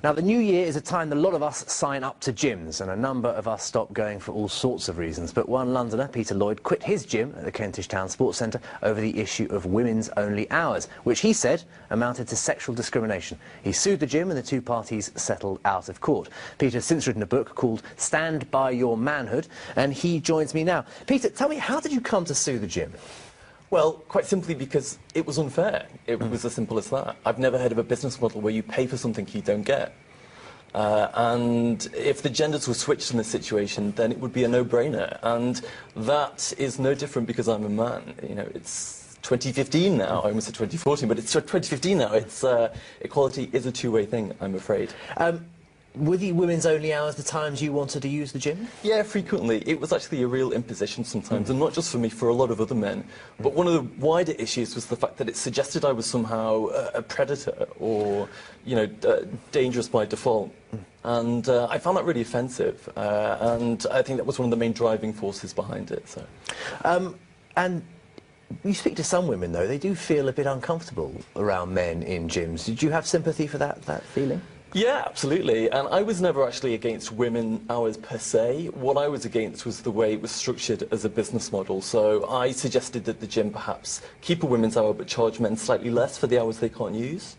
Now, the new year is a time that a lot of us sign up to gyms, and a number of us stop going for all sorts of reasons. But one Londoner, Peter Lloyd, quit his gym at the Kentish Town Sports Centre over the issue of women's only hours, which he said amounted to sexual discrimination. He sued the gym and the two parties settled out of court. Peter has since written a book called Stand By Your Manhood, and he joins me now. Peter, tell me, how did you come to sue the gym? Well, quite simply because it was unfair. It was as simple as that. I've never heard of a business model where you pay for something you don't get. And if the genders were switched in this situation, then it would be a no-brainer. And that is no different because I'm a man. You know, it's 2015 now. I almost said 2014, but it's 2015 now. It's equality is a two-way thing, I'm afraid. Were the women's only hours the times you wanted to use the gym? Yeah, frequently. It was actually a real imposition sometimes, and not just for me, for a lot of other men. But one of the wider issues was the fact that it suggested I was somehow a predator or, you know, dangerous by default. And I found that really offensive, and I think that was one of the main driving forces behind it. So. And you speak to some women, though, they do feel a bit uncomfortable around men in gyms. Did you have sympathy for that feeling? Yeah, absolutely. And I was never actually against women hours per se. What I was against was the way it was structured as a business model. So I suggested that the gym perhaps keep a women's hour but charge men slightly less for the hours they can't use.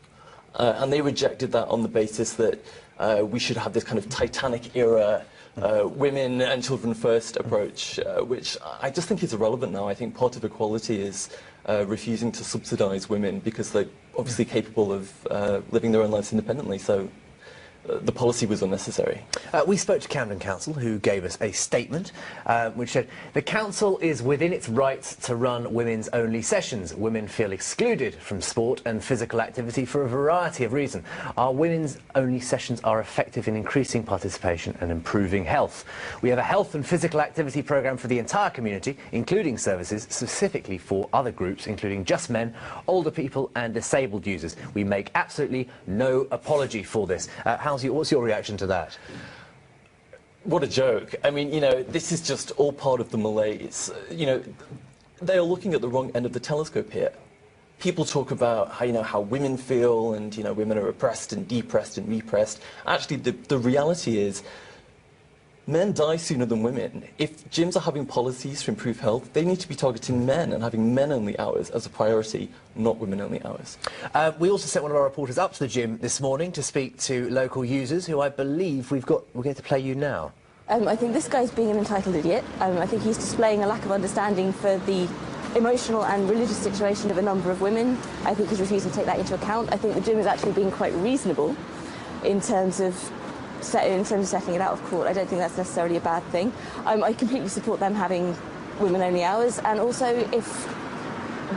And they rejected that on the basis that we should have this kind of Titanic era women and children first approach, which I just think is irrelevant now. I think part of equality is refusing to subsidise women because they're obviously capable of living their own lives independently. So the policy was unnecessary. We spoke to Camden Council, who gave us a statement which said, the council is within its rights to run women's only sessions. Women feel excluded from sport and physical activity for a variety of reasons. Our women's only sessions are effective in increasing participation and improving health. We have a health and physical activity programme for the entire community, including services specifically for other groups, including just men, older people and disabled users. We make absolutely no apology for this. What's your reaction to that? What a joke. I mean, you know, this is just all part of the malaise. You know, they are looking at the wrong end of the telescope here. People talk about how, you know, how women feel and, you know, women are oppressed and depressed and repressed. Actually, the reality is men die sooner than women. If gyms are having policies to improve health, they need to be targeting men and having men-only hours as a priority, not women-only hours. We also sent one of our reporters up to the gym this morning to speak to local users, who I believe we're going to play you now. I think this guy's being an entitled idiot. I think he's displaying a lack of understanding for the emotional and religious situation of a number of women. I think he's refusing to take that into account. I think the gym is actually being quite reasonable in terms of settling it out of court. I don't think that's necessarily a bad thing. I completely support them having women-only hours, and also if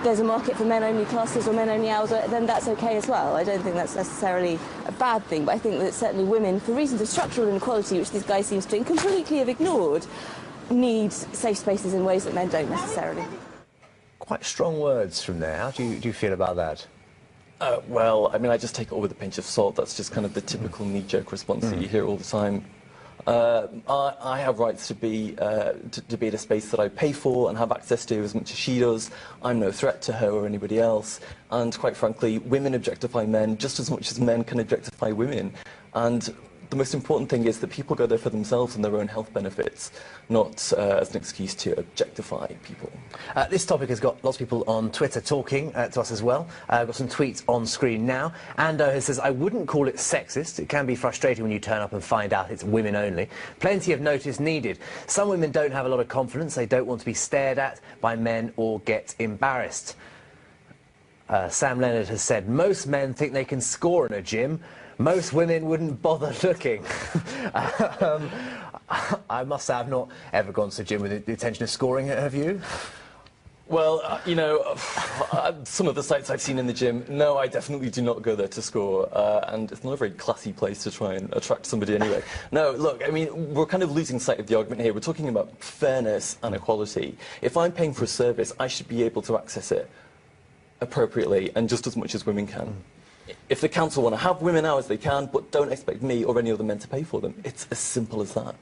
there's a market for men-only classes or men-only hours, then that's okay as well. I don't think that's necessarily a bad thing, but I think that certainly women, for reasons of structural inequality, which this guy seems to completely have ignored, need safe spaces in ways that men don't necessarily. Quite strong words from there. How do you feel about that? Well, I mean, I just take it all with a pinch of salt. That's just kind of the typical knee-jerk response that you hear all the time. I have rights to be at a space that I pay for and have access to as much as she does. I'm no threat to her or anybody else. And quite frankly, women objectify men just as much as men can objectify women. And the most important thing is that people go there for themselves and their own health benefits, not as an excuse to objectify people. This topic has got lots of people on Twitter talking to us as well. I've got some tweets on screen now. Ando says, I wouldn't call it sexist. It can be frustrating when you turn up and find out it's women only. Plenty of notice needed. Some women don't have a lot of confidence. They don't want to be stared at by men or get embarrassed. Sam Leonard has said, most men think they can score in a gym. Most women wouldn't bother looking. I must say, I've not ever gone to the gym with the intention of scoring, have you? Well, you know, some of the sights I've seen in the gym, no, I definitely do not go there to score, and it's not a very classy place to try and attract somebody anyway. No, look, I mean, we're kind of losing sight of the argument here. We're talking about fairness and equality. If I'm paying for a service, I should be able to access it appropriately and just as much as women can. If the council want to have women hours, they can, but don't expect me or any other men to pay for them. It's as simple as that.